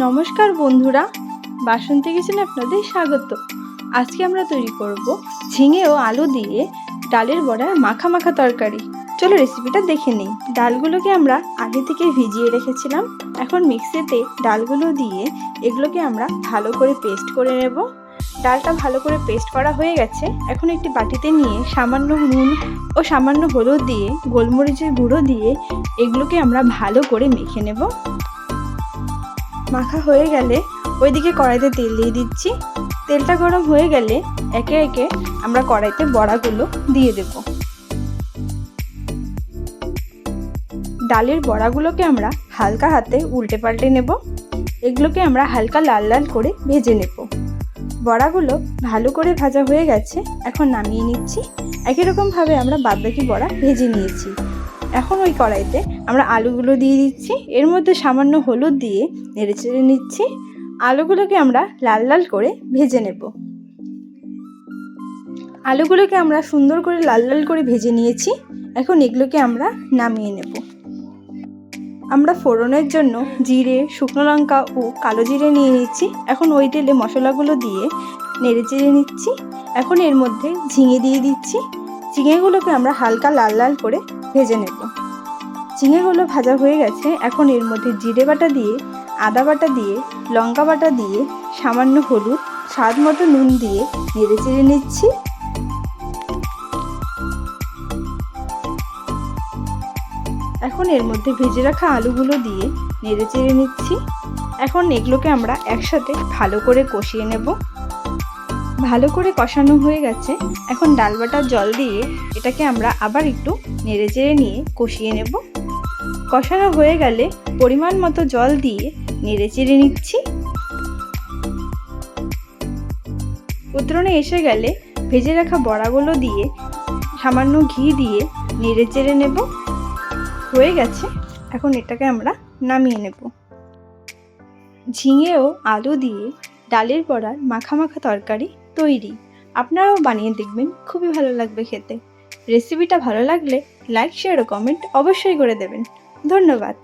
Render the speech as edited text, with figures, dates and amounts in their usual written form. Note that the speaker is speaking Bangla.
নমস্কার বন্ধুরা, বাসন্তী কিচেনে আপনাদের স্বাগত। আজকে আমরা তৈরি করব ঝিঙে ও আলু দিয়ে ডালের বড়ার মাখা মাখা তরকারি। চলো রেসিপিটা দেখে নিই। ডালগুলোকে আমরা আগে থেকে ভিজিয়ে রেখেছিলাম। এখন মিক্সিতে ডালগুলো দিয়ে এগুলোকে আমরা ভালো করে পেস্ট করে নেব। ডালটা ভালো করে পেস্ট করা হয়ে গেছে। এখন একটি বাটিতে নিয়ে সামান্য নুন ও সামান্য হলুদ দিয়ে গোলমরিচের গুঁড়ো দিয়ে এগুলোকে আমরা ভালো করে মেখে নেব। মাখা হয়ে গেলে ওইদিকে কড়াইতে তেল দিয়ে দিচ্ছি। তেলটা গরম হয়ে গেলে একে একে আমরা কড়াইতে বড়াগুলো দিয়ে দেব। ডালের বড়াগুলোকে আমরা হালকা হাতে উল্টে পাল্টে নেব। এগুলোকে আমরা হালকা লাল লাল করে ভেজে নেব। বড়াগুলো ভালো করে ভাজা হয়ে গেছে, এখন নামিয়ে নিচ্ছি। একই রকমভাবে আমরা বাদবাকি বড়া ভেজে নিয়েছি। এখন ওই কড়াইতে আমরা আলুগুলো দিয়ে দিচ্ছি। এর মধ্যে সামান্য হলুদ দিয়ে নেড়েচেড়ে নিচ্ছি। আলুগুলোকে আমরা লাল লাল করে ভেজে নেব। আলুগুলোকে আমরা সুন্দর করে লাল লাল করে ভেজে নিয়েছি। এখন এগুলোকে আমরা নামিয়ে নেব। আমরা ফোড়নের জন্য জিরে, শুকনো লঙ্কা ও কালো জিরে নিয়ে নিচ্ছি। এখন ওই তেলে মশলাগুলো দিয়ে নেড়েচেড়ে নিচ্ছি। এখন এর মধ্যে ঝিঙে দিয়ে দিচ্ছি। ঝিঙেগুলোকে আমরা হালকা লাল লাল করে ভেজে নেব। ঝিঙেগুলো ভাজা হয়ে গেছে। এখন এর মধ্যে জিরে বাটা দিয়ে, আদা বাটা দিয়ে, লঙ্কা বাটা দিয়ে, সামান্য হলুদ, স্বাদ মতো নুন দিয়ে নেড়েচেড়ে নিচ্ছি। এখন এর মধ্যে ভেজে রাখা আলুগুলো দিয়ে নেড়েচেড়ে নিচ্ছি। এখন এগুলোকে আমরা একসাথে ভালো করে কষিয়ে নেব। ভালো করে কষানো হয়ে গেছে। এখন ডাল বাটার জল দিয়ে এটাকে আমরা আবার একটু নেড়েচেড়ে নিয়ে কষিয়ে নেব। কষানো হয়ে গেলে পরিমাণ মতো জল দিয়ে নেড়েচেড়ে নিচ্ছি। উতরণে এসে গেলে ভেজে রাখা বড়াগুলো দিয়ে সামান্য ঘি দিয়ে নেড়েচেড়ে নেব। হয়ে গেছে, এখন এটাকে আমরা নামিয়ে নেব। ঝিঙে ও আলু দিয়ে ডালের বড়ার মাখা মাখা তরকারি তৈরি। আপনারাও বানিয়ে দেখবেন, খুবই ভালো লাগবে খেতে। রেসিপিটা ভালো লাগলে লাইক, শেয়ার ও কমেন্ট অবশ্যই করে দেবেন। ধন্যবাদ।